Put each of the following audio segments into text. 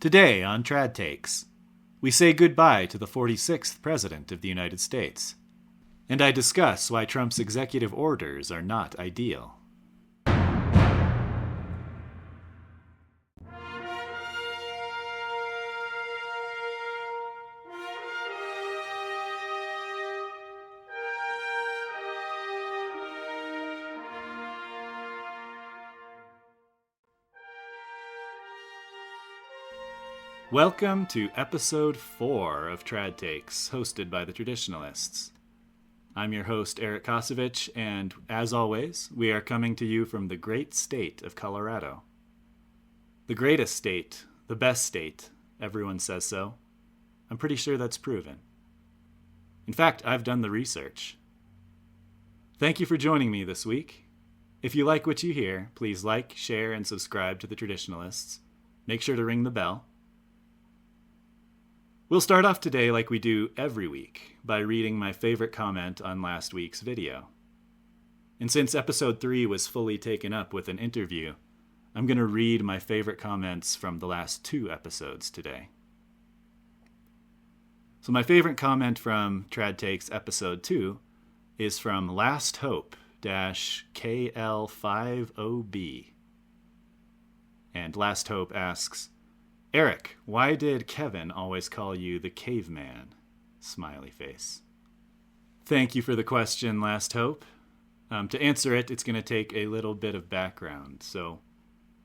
Today on Trad Takes, we say goodbye to the 46th President of the United States, and I discuss why Trump's executive orders are not ideal. Welcome to Episode 4 of Trad Takes, hosted by the Traditionalists. I'm your host, Eric Kosovich, and as always, we are coming to you from the great state of Colorado. The greatest state, the best state, everyone says so. I'm pretty sure that's proven. In fact, I've done the research. Thank you for joining me this week. If you like what you hear, please like, share, and subscribe to the Traditionalists. Make sure to ring the bell. We'll start off today like we do every week by reading my favorite comment on last week's video. And since episode 3 was fully taken up with an interview, I'm going to read my favorite comments from the last 2 episodes today. So my favorite comment from Trad Takes episode 2 is from Last Hope-KL50B. And Last Hope asks, Eric, why did Kevin always call you the caveman? Smiley face. Thank you for the question, Last Hope. To answer it, it's going to take a little bit of background. So,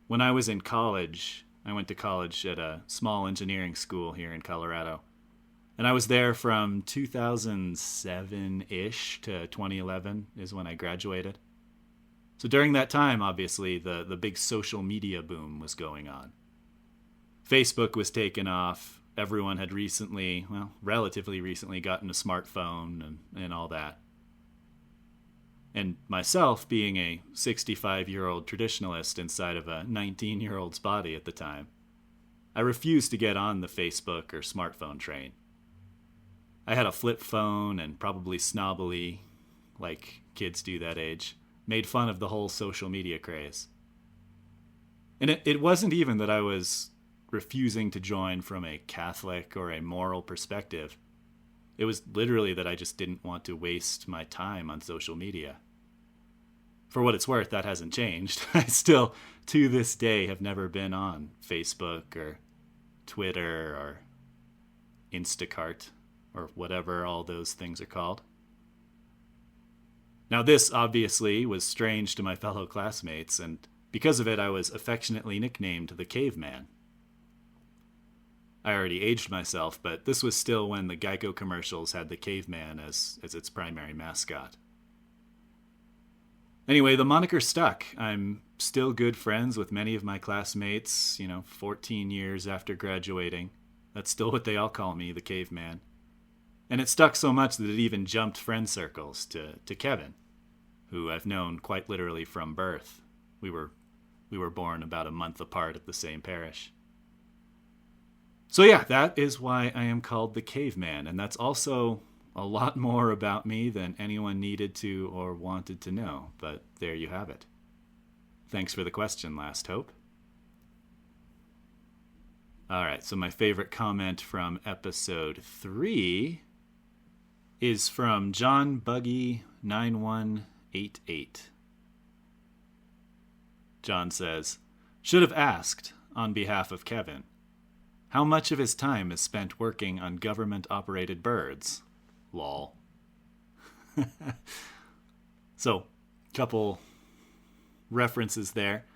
when I was in college, I went to college at a small engineering school here in Colorado. And I was there from 2007-ish to 2011 is when I graduated. So during that time, obviously, the big social media boom was going on. Facebook was taken off. Everyone had relatively recently gotten a smartphone and all that. And myself, being a 65-year-old traditionalist inside of a 19-year-old's body at the time, I refused to get on the Facebook or smartphone train. I had a flip phone and probably snobbily, like kids do that age, made fun of the whole social media craze. And it wasn't even that I was refusing to join from a Catholic or a moral perspective. It was literally that I just didn't want to waste my time on social media. For what it's worth, that hasn't changed. I still, to this day, have never been on Facebook or Twitter or Instacart or whatever all those things are called. Now, this obviously was strange to my fellow classmates, and because of it, I was affectionately nicknamed the Caveman. I already aged myself, but this was still when the Geico commercials had the caveman as its primary mascot. Anyway, the moniker stuck. I'm still good friends with many of my classmates, 14 years after graduating. That's still what they all call me, the caveman. And it stuck so much that it even jumped friend circles to Kevin, who I've known quite literally from birth. We were born about a month apart at the same parish. So yeah, that is why I am called the Caveman, and that's also a lot more about me than anyone needed to or wanted to know, but there you have it. Thanks for the question, Last Hope. Alright, so my favorite comment from episode 3 is from John Buggy 9188. John says, should have asked, on behalf of Kevin, how much of his time is spent working on government-operated birds? Lol. So, couple references there.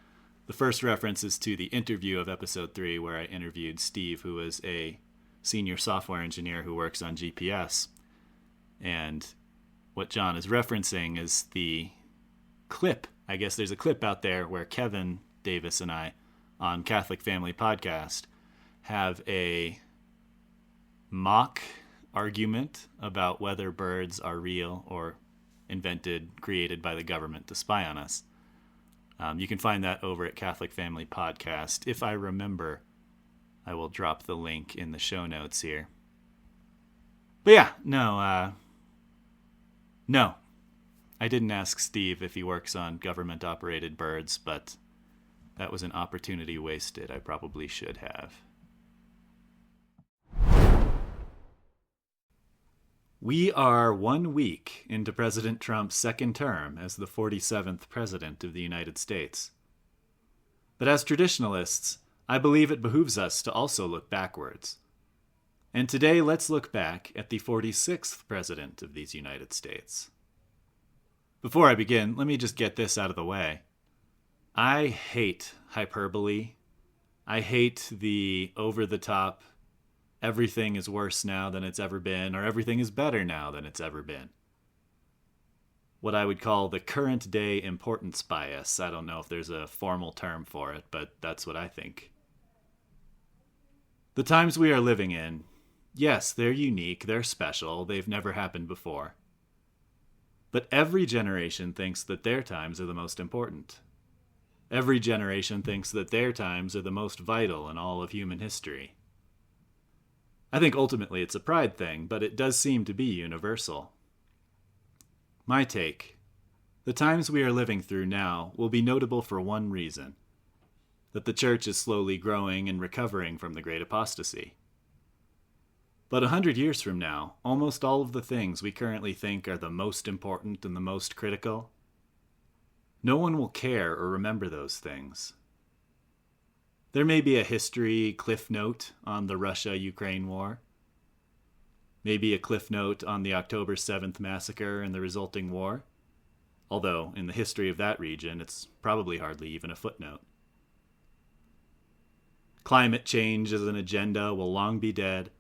The first reference is to the interview of episode 3 where I interviewed Steve, who is a senior software engineer who works on GPS. And what John is referencing is the clip. I guess there's a clip out there where Kevin Davis and I, on Catholic Family Podcast, have a mock argument about whether birds are real or created by the government to spy on us. You can find that over at Catholic Family Podcast. If I remember, I will drop the link in the show notes here. But yeah, no, I didn't ask Steve if he works on government-operated birds, but that was an opportunity wasted. I probably should have. We are 1 week into President Trump's second term as the 47th President of the United States. But as traditionalists, I believe it behooves us to also look backwards. And today, let's look back at the 46th President of these United States. Before I begin, let me just get this out of the way. I hate hyperbole. I hate the over-the-top everything is worse now than it's ever been, or everything is better now than it's ever been. What I would call the current day importance bias. I don't know if there's a formal term for it, but that's what I think. The times we are living in, yes, they're unique, they're special, they've never happened before. But every generation thinks that their times are the most important. Every generation thinks that their times are the most vital in all of human history. I think ultimately it's a pride thing, but it does seem to be universal. My take: the times we are living through now will be notable for one reason: that the church is slowly growing and recovering from the great apostasy. But 100 years from now, almost all of the things we currently think are the most important and the most critical, no one will care or remember those things. There may be a history cliff note on the Russia-Ukraine war. Maybe a cliff note on the October 7th massacre and the resulting war. Although, in the history of that region, it's probably hardly even a footnote. Climate change as an agenda will long be dead,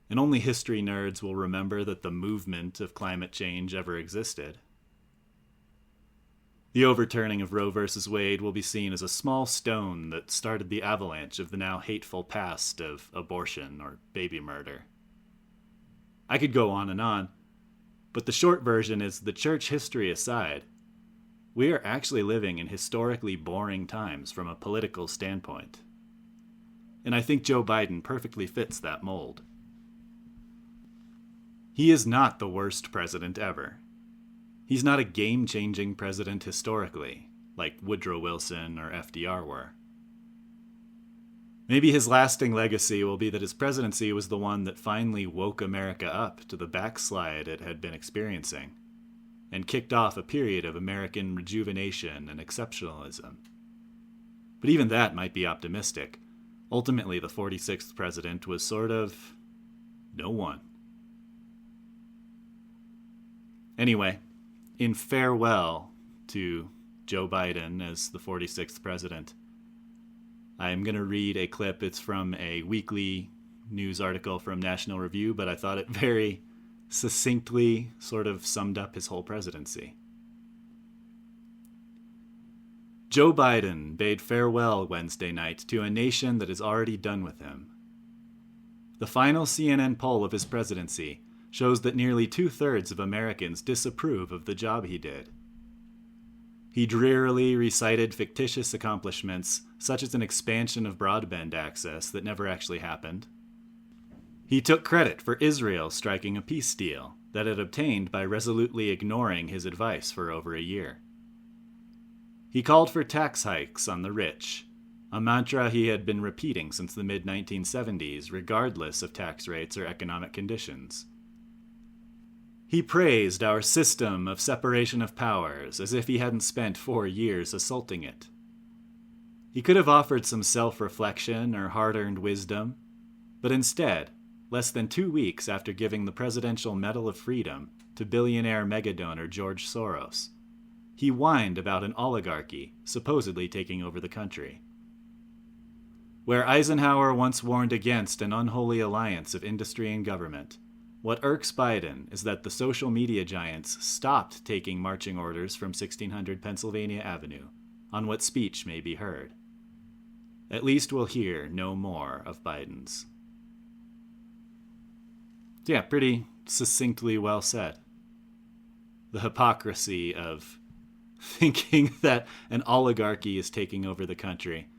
and only history nerds will remember that the movement of climate change ever existed. The overturning of Roe v. Wade will be seen as a small stone that started the avalanche of the now hateful past of abortion or baby murder. I could go on, but the short version is, the church history aside, we are actually living in historically boring times from a political standpoint. And I think Joe Biden perfectly fits that mold. He is not the worst president ever. He's not a game-changing president historically, like Woodrow Wilson or FDR were. Maybe his lasting legacy will be that his presidency was the one that finally woke America up to the backslide it had been experiencing, and kicked off a period of American rejuvenation and exceptionalism. But even that might be optimistic. Ultimately, the 46th president was sort of no one. Anyway, in farewell to Joe Biden as the 46th president, I'm going to read a clip. It's from a weekly news article from National Review, but I thought it very succinctly sort of summed up his whole presidency. Joe Biden bade farewell Wednesday night to a nation that is already done with him. The final CNN poll of his presidency shows that nearly 2/3 of Americans disapprove of the job he did. He drearily recited fictitious accomplishments, such as an expansion of broadband access that never actually happened. He took credit for Israel striking a peace deal that it obtained by resolutely ignoring his advice for over a year. He called for tax hikes on the rich, a mantra he had been repeating since the mid-1970s, regardless of tax rates or economic conditions. He praised our system of separation of powers as if he hadn't spent 4 years assaulting it. He could have offered some self-reflection or hard-earned wisdom, but instead, less than 2 weeks after giving the Presidential Medal of Freedom to billionaire megadonor George Soros, he whined about an oligarchy supposedly taking over the country. Where Eisenhower once warned against an unholy alliance of industry and government, what irks Biden is that the social media giants stopped taking marching orders from 1600 Pennsylvania Avenue on what speech may be heard. At least we'll hear no more of Biden's. Yeah, pretty succinctly well said. The hypocrisy of thinking that an oligarchy is taking over the country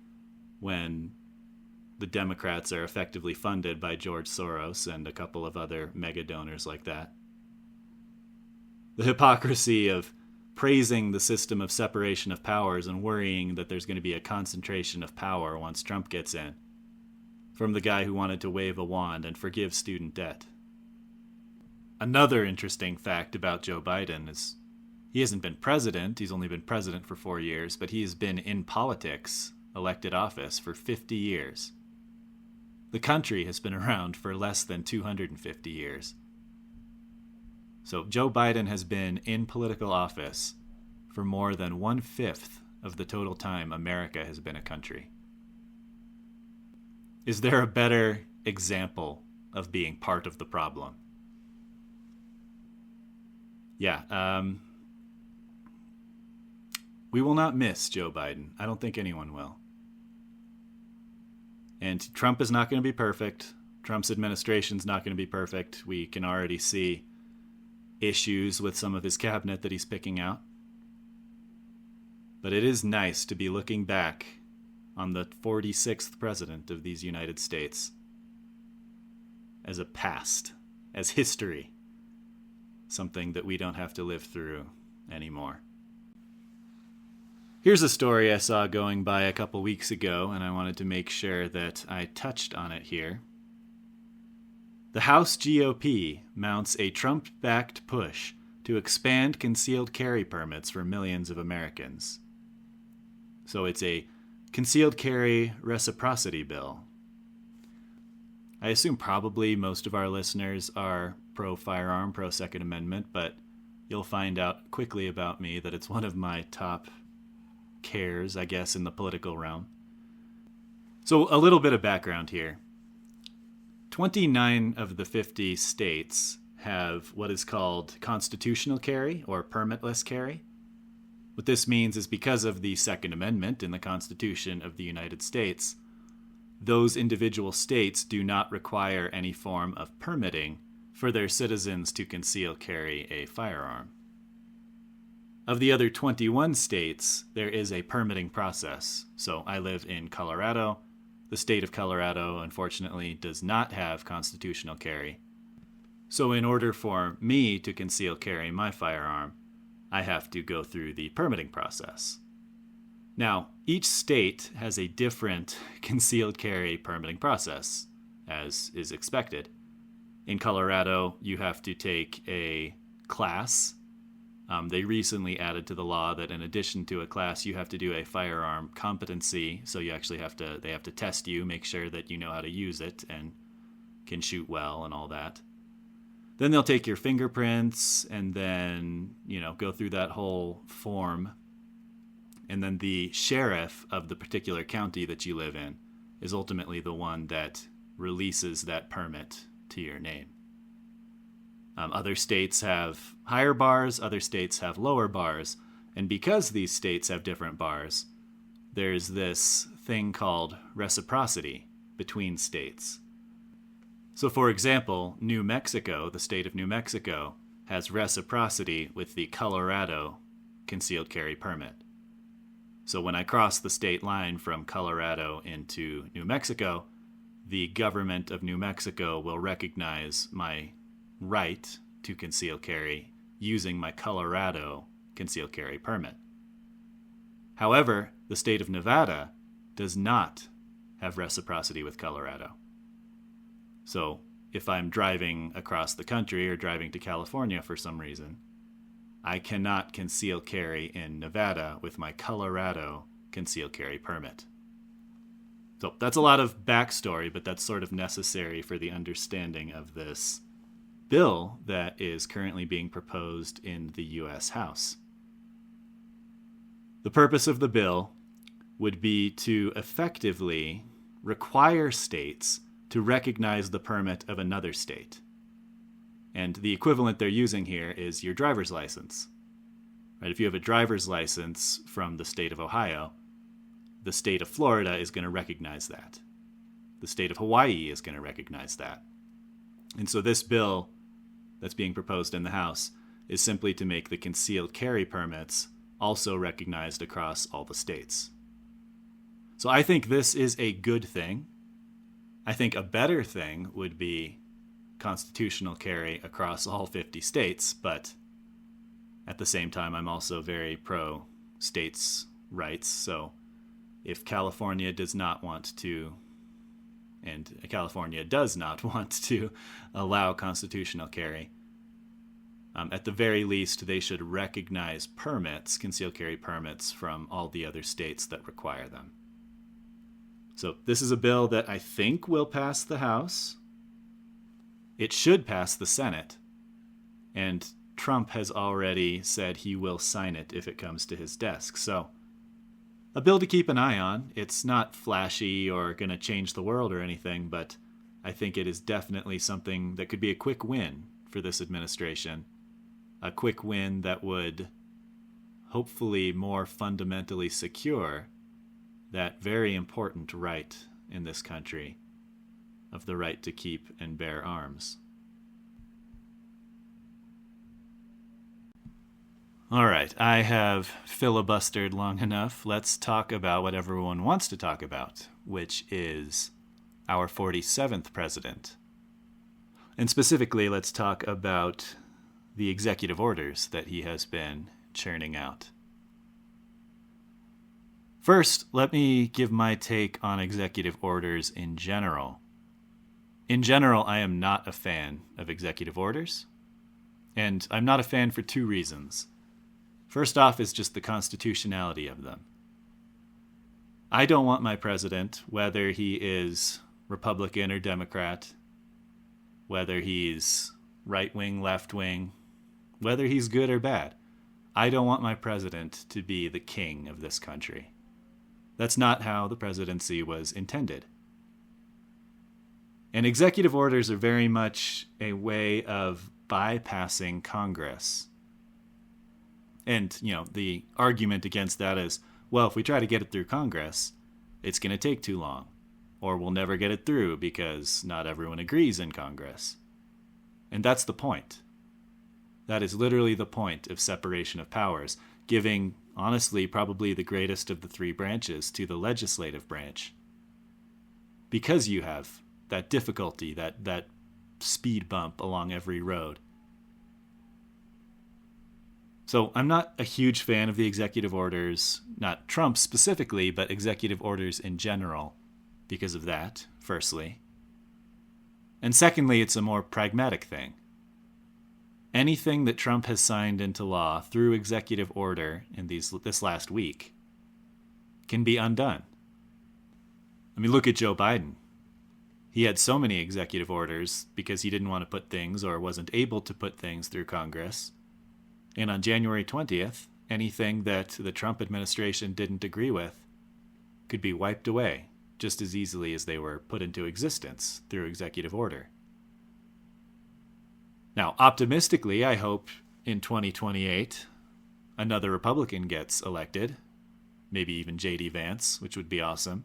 when the Democrats are effectively funded by George Soros and a couple of other mega donors like that. The hypocrisy of praising the system of separation of powers and worrying that there's going to be a concentration of power once Trump gets in, from the guy who wanted to wave a wand and forgive student debt. Another interesting fact about Joe Biden is he hasn't been president. He's only been president for 4 years, but he has been in politics, elected office, for 50 years. The country has been around for less than 250 years. So Joe Biden has been in political office for more than 1/5 of the total time America has been a country. Is there a better example of being part of the problem? Yeah, we will not miss Joe Biden. I don't think anyone will. And Trump is not going to be perfect. Trump's administration's not going to be perfect. We can already see issues with some of his cabinet that he's picking out. But it is nice to be looking back on the 46th president of these United States as a past, as history, something that we don't have to live through anymore. Here's a story I saw going by a couple weeks ago, and I wanted to make sure that I touched on it here. The House GOP mounts a Trump-backed push to expand concealed carry permits for millions of Americans. So it's a concealed carry reciprocity bill. I assume probably most of our listeners are pro-firearm, pro-Second Amendment, but you'll find out quickly about me that it's one of my top cares, I guess, in the political realm. So a little bit of background here. 29 of the 50 states have what is called constitutional carry or permitless carry. What this means is because of the Second Amendment in the Constitution of the United States, those individual states do not require any form of permitting for their citizens to conceal carry a firearm. Of the other 21 states, there is a permitting process. So I live in Colorado. The state of Colorado, unfortunately, does not have constitutional carry. So in order for me to conceal carry my firearm, I have to go through the permitting process. Now, each state has a different concealed carry permitting process, as is expected. In Colorado, you have to take a class. They recently added to the law that in addition to a class, you have to do a firearm competency. So you actually they have to test you, make sure that you know how to use it and can shoot well and all that. Then they'll take your fingerprints and then, go through that whole form. And then the sheriff of the particular county that you live in is ultimately the one that releases that permit to your name. Other states have higher bars, other states have lower bars, and because these states have different bars, there's this thing called reciprocity between states. So for example, New Mexico, the state of New Mexico, has reciprocity with the Colorado concealed carry permit. So when I cross the state line from Colorado into New Mexico, the government of New Mexico will recognize my right to conceal carry using my Colorado concealed carry permit. However, the state of Nevada does not have reciprocity with Colorado. So if I'm driving across the country or driving to California for some reason, I cannot conceal carry in Nevada with my Colorado concealed carry permit. So that's a lot of backstory, but that's sort of necessary for the understanding of this bill that is currently being proposed in the U.S. House. The purpose of the bill would be to effectively require states to recognize the permit of another state. And the equivalent they're using here is your driver's license. Right? If you have a driver's license from the state of Ohio, the state of Florida is going to recognize that. The state of Hawaii is going to recognize that. And so this bill that's being proposed in the House is simply to make the concealed carry permits also recognized across all the states. So I think this is a good thing. I think a better thing would be constitutional carry across all 50 states, but at the same time, I'm also very pro states' rights. So if California does not want to, and California does not want to allow constitutional carry, At the very least, they should recognize permits, concealed carry permits, from all the other states that require them. So this is a bill that I think will pass the House. It should pass the Senate. And Trump has already said he will sign it if it comes to his desk. So a bill to keep an eye on. It's not flashy or going to change the world or anything, but I think it is definitely something that could be a quick win for this administration. A quick win that would hopefully more fundamentally secure that very important right in this country of the right to keep and bear arms. All right, I have filibustered long enough. Let's talk about what everyone wants to talk about, which is our 47th president. And specifically, let's talk about the executive orders that he has been churning out. First, let me give my take on executive orders in general. In general, I am not a fan of executive orders, and I'm not a fan for two reasons. First off is just the constitutionality of them. I don't want my president, whether he is Republican or Democrat, whether he's right-wing, left-wing, whether he's good or bad, I don't want my president to be the king of this country. That's not how the presidency was intended. And executive orders are very much a way of bypassing Congress. And, the argument against that is, well, if we try to get it through Congress, it's going to take too long. Or we'll never get it through because not everyone agrees in Congress. And that's the point. That is literally the point of separation of powers, giving, honestly, probably the greatest of the three branches to the legislative branch. Because you have that difficulty, that speed bump along every road. So I'm not a huge fan of the executive orders, not Trump specifically, but executive orders in general, because of that, firstly. And secondly, it's a more pragmatic thing. Anything that Trump has signed into law through executive order in this last week can be undone. I mean, look at Joe Biden. He had so many executive orders because he didn't want to put things or wasn't able to put things through Congress. And on January 20th, anything that the Trump administration didn't agree with could be wiped away just as easily as they were put into existence through executive order. Now, optimistically, I hope in 2028 another Republican gets elected, maybe even J.D. Vance, which would be awesome.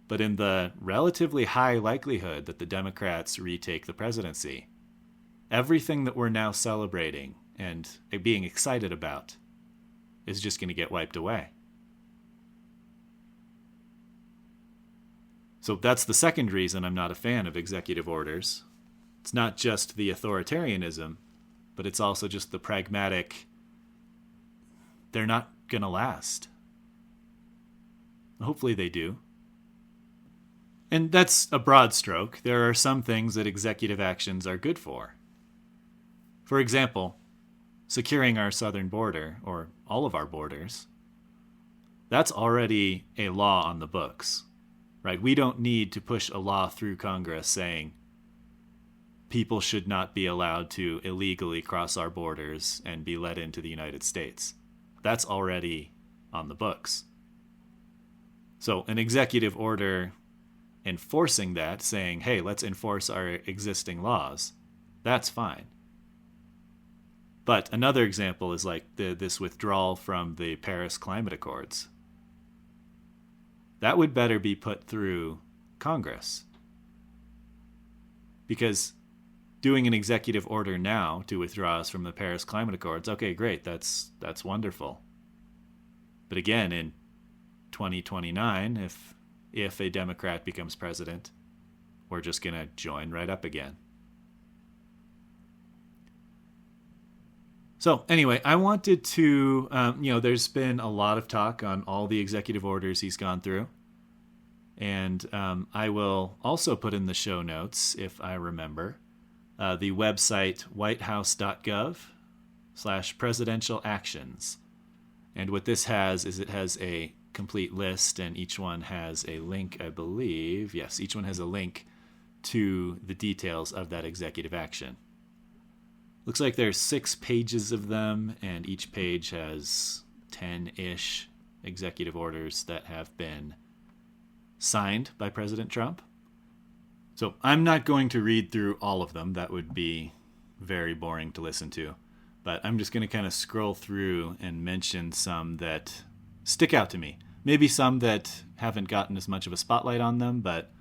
But in the relatively high likelihood that the Democrats retake the presidency, everything that we're now celebrating and being excited about is just going to get wiped away. So that's the second reason I'm not a fan of executive orders. It's not just the authoritarianism, but it's also just the pragmatic, they're not going to last. Hopefully they do. And that's a broad stroke. There are some things that executive actions are good for. For example, securing our southern border, or all of our borders, that's already a law on the books, right? We don't need to push a law through Congress saying people should not be allowed to illegally cross our borders and be let into the United States. That's already on the books. So an executive order enforcing that, saying, hey, let's enforce our existing laws, that's fine. But another example is like this withdrawal from the Paris Climate Accords. That would better be put through Congress. Because doing an executive order now to withdraw us from the Paris Climate Accords, okay, great, that's wonderful. But again, in 2029, if a Democrat becomes president, we're just going to join right up again. So anyway, I wanted to, there's been a lot of talk on all the executive orders he's gone through. And I will also put in the show notes, if I remember, the website whitehouse.gov/presidential actions. And what this has is it has a complete list, and each one has a link, I believe. Yes, each one has a link to the details of that executive action. Looks like there's 6 pages of them, and each page has 10-ish executive orders that have been signed by President Trump. So I'm not going to read through all of them. That would be very boring to listen to. But I'm just going to kind of scroll through and mention some that stick out to me. Maybe some that haven't gotten as much of a spotlight on them, but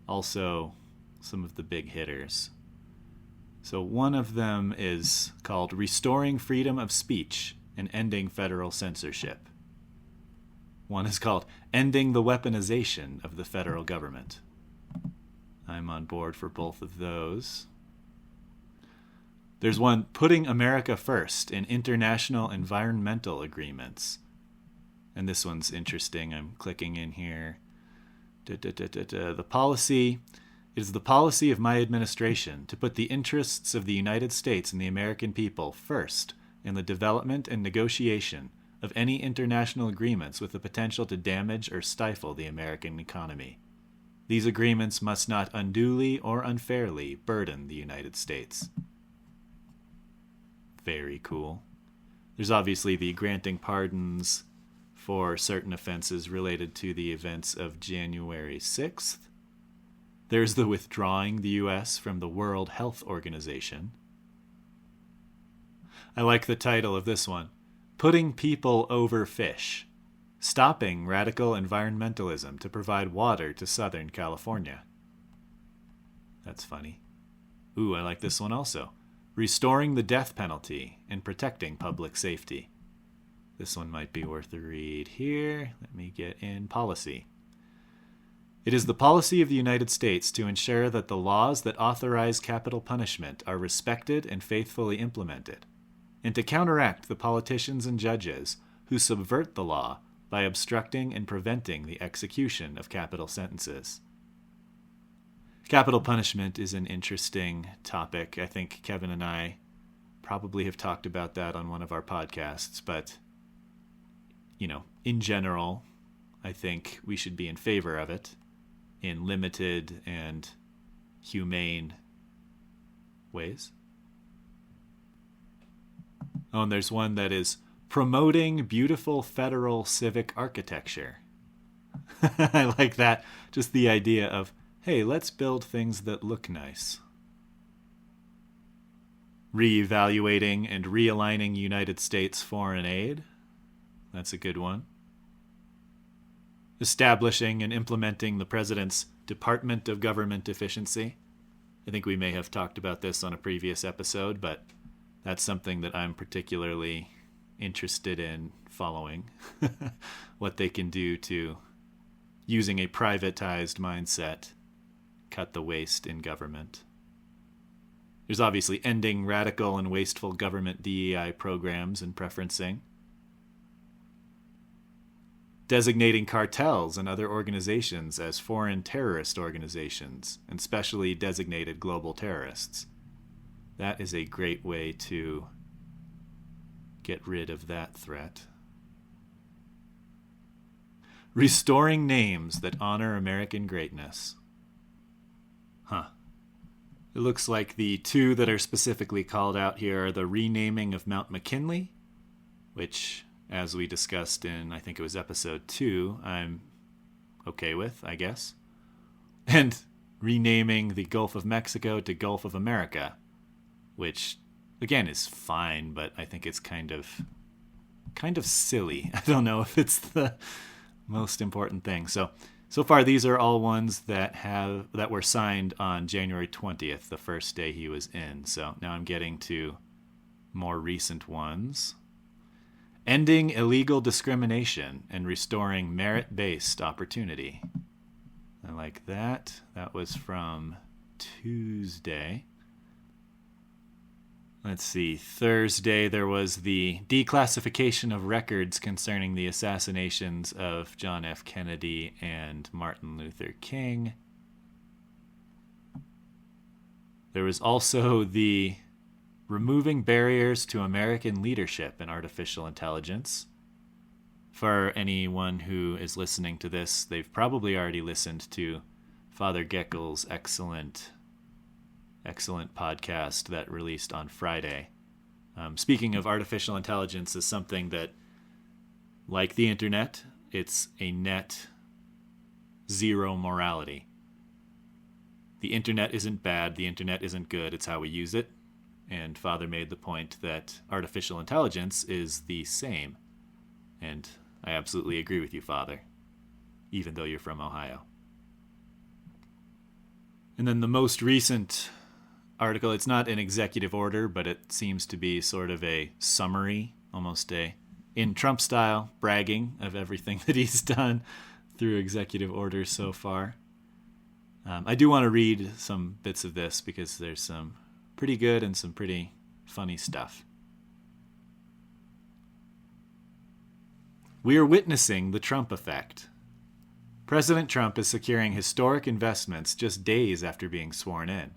also some of the big hitters. So one of them is called Restoring Freedom of Speech and Ending Federal Censorship. One is called Ending the Weaponization of the Federal Government. I'm on board for both of those. There's one, Putting America First in International Environmental Agreements. And this one's interesting. I'm clicking in here. The policy... It is the policy of my administration to put the interests of the United States and the American people first in the development and negotiation of any international agreements with the potential to damage or stifle the American economy. These agreements must not unduly or unfairly burden the United States. Very cool. There's obviously the granting pardons for certain offenses related to the events of January 6th. There's the withdrawing the U.S. from the World Health Organization. I like the title of this one, Putting People Over Fish, Stopping Radical Environmentalism to Provide Water to Southern California. That's funny. Ooh, I like this one also, Restoring the Death Penalty and Protecting Public Safety. This one might be worth a read here. Let me get in policy. It is the policy of the United States to ensure that the laws that authorize capital punishment are respected and faithfully implemented, and to counteract the politicians and judges who subvert the law by obstructing and preventing the execution of capital sentences. Capital punishment is an interesting topic. I think Kevin and I probably have talked about that on one of our podcasts, but, in general, I think we should be in favor of it in limited and humane ways. Oh, and there's one that is promoting beautiful federal civic architecture. I like that. Just the idea of, hey, let's build things that look nice. Reevaluating and realigning United States foreign aid. That's a good one. Establishing and implementing the President's Department of Government Efficiency. I think we may have talked about this on a previous episode, but that's something that I'm particularly interested in following. What they can do to, using a privatized mindset, cut the waste in government. There's obviously ending radical and wasteful government DEI programs and preferencing. Designating cartels and other organizations as foreign terrorist organizations and specially designated global terrorists. That is a great way to get rid of that threat. Restoring names that honor American greatness. It looks like the 2 that are specifically called out here are the renaming of Mount McKinley, which, as we discussed in, I think it was episode 2, I'm okay with, I guess. And renaming the Gulf of Mexico to Gulf of America, which, again, is fine, but I think it's kind of silly. I don't know if it's the most important thing. So far, these are all ones that were signed on January 20th, the first day he was in. So now I'm getting to more recent ones. Ending illegal discrimination and restoring merit-based opportunity. I like that. That was from Tuesday. Let's see. Thursday, there was the declassification of records concerning the assassinations of John F. Kennedy and Martin Luther King. There was also the removing barriers to American leadership in artificial intelligence. For anyone who is listening to this, they've probably already listened to Father Geckel's excellent podcast that released on Friday. Speaking of artificial intelligence is something that, like the internet, it's a net zero morality. The internet isn't bad, the internet isn't good, it's how we use it. And Father made the point that artificial intelligence is the same. And I absolutely agree with you, Father, even though you're from Ohio. And then the most recent article, it's not an executive order, but it seems to be sort of a summary, almost in Trump style, bragging of everything that he's done through executive orders so far. I do want to read some bits of this because there's some pretty good and some pretty funny stuff. We are witnessing the Trump effect. President Trump is securing historic investments just days after being sworn in.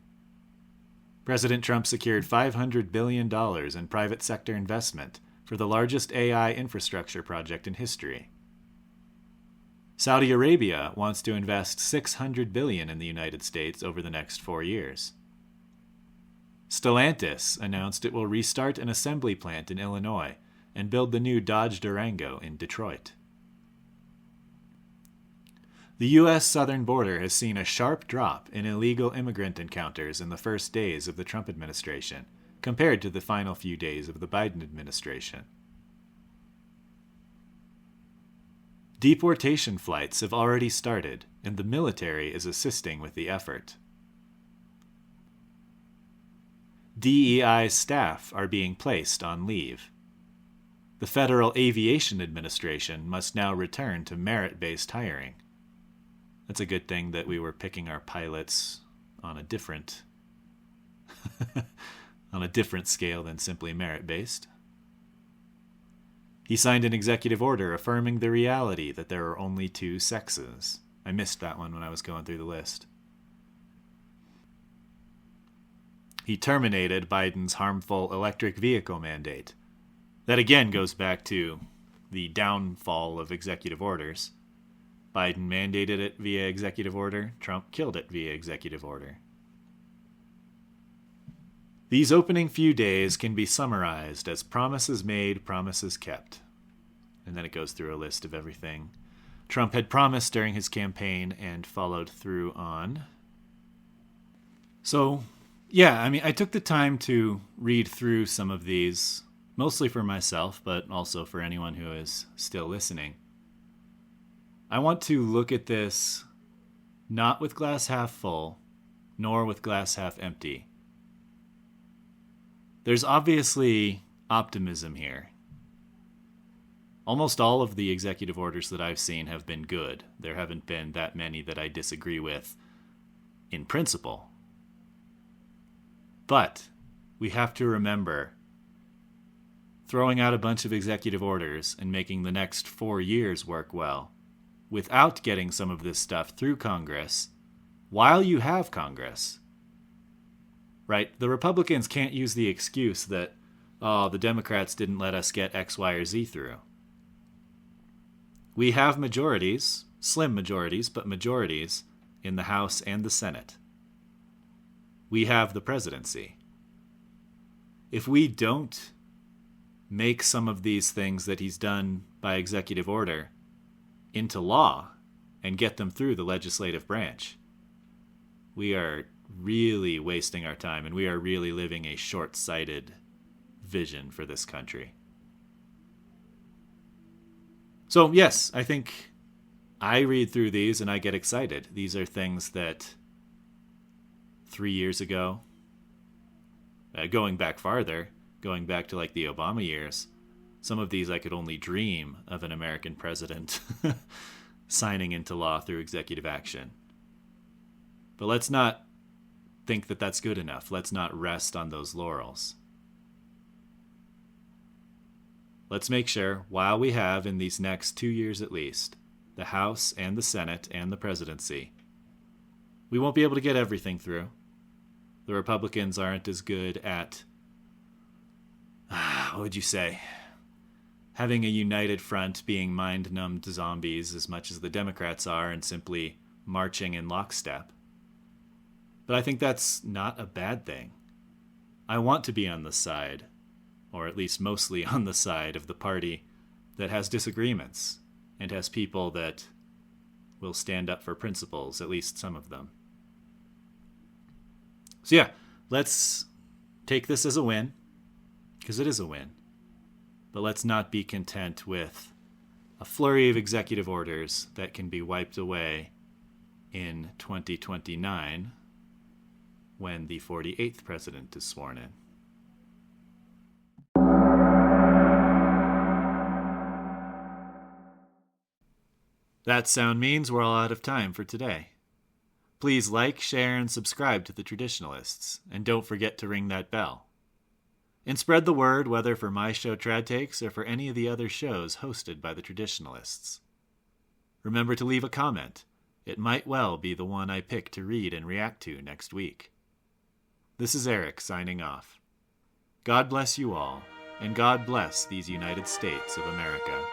President Trump secured $500 billion in private sector investment for the largest AI infrastructure project in history. Saudi Arabia wants to invest $600 billion in the United States over the next 4 years. Stellantis announced it will restart an assembly plant in Illinois and build the new Dodge Durango in Detroit. The U.S. southern border has seen a sharp drop in illegal immigrant encounters in the first days of the Trump administration, compared to the final few days of the Biden administration. Deportation flights have already started, and the military is assisting with the effort. DEI staff are being placed on leave. The Federal Aviation Administration must now return to merit-based hiring. That's a good thing that we were picking our pilots on a different scale than simply merit-based. He signed an executive order affirming the reality that there are only two sexes. I missed that one when I was going through the list. He terminated Biden's harmful electric vehicle mandate. That again goes back to the downfall of executive orders. Biden mandated it via executive order. Trump killed it via executive order. These opening few days can be summarized as promises made, promises kept. And then it goes through a list of everything Trump had promised during his campaign and followed through on. So, yeah, I took the time to read through some of these, mostly for myself, but also for anyone who is still listening. I want to look at this not with glass half full, nor with glass half empty. There's obviously optimism here. Almost all of the executive orders that I've seen have been good. There haven't been that many that I disagree with in principle. But we have to remember, throwing out a bunch of executive orders and making the next 4 years work well, without getting some of this stuff through Congress, while you have Congress, right? The Republicans can't use the excuse that, the Democrats didn't let us get X, Y, or Z through. We have majorities, slim majorities, but majorities in the House and the Senate. We have the presidency. If we don't make some of these things that he's done by executive order into law and get them through the legislative branch, we are really wasting our time, and we are really living a short-sighted vision for this country. So, yes, I think I read through these and I get excited. These are things that 3 years ago, going back farther, going back to like the Obama years, some of these I could only dream of an American president signing into law through executive action. But let's not think that that's good enough. Let's not rest on those laurels. Let's make sure, while we have in these next 2 years at least, the House and the Senate and the presidency, we won't be able to get everything through. The Republicans aren't as good at, what would you say, having a united front, being mind-numbed zombies as much as the Democrats are, and simply marching in lockstep. But I think that's not a bad thing. I want to be on the side, or at least mostly on the side of the party that has disagreements and has people that will stand up for principles, at least some of them. So yeah, let's take this as a win, because it is a win. But let's not be content with a flurry of executive orders that can be wiped away in 2029 when the 48th president is sworn in. That sound means we're all out of time for today. Please like, share, and subscribe to The Traditionalists, and don't forget to ring that bell. And spread the word, whether for my show Trad Takes or for any of the other shows hosted by The Traditionalists. Remember to leave a comment. It might well be the one I pick to read and react to next week. This is Eric signing off. God bless you all, and God bless these United States of America.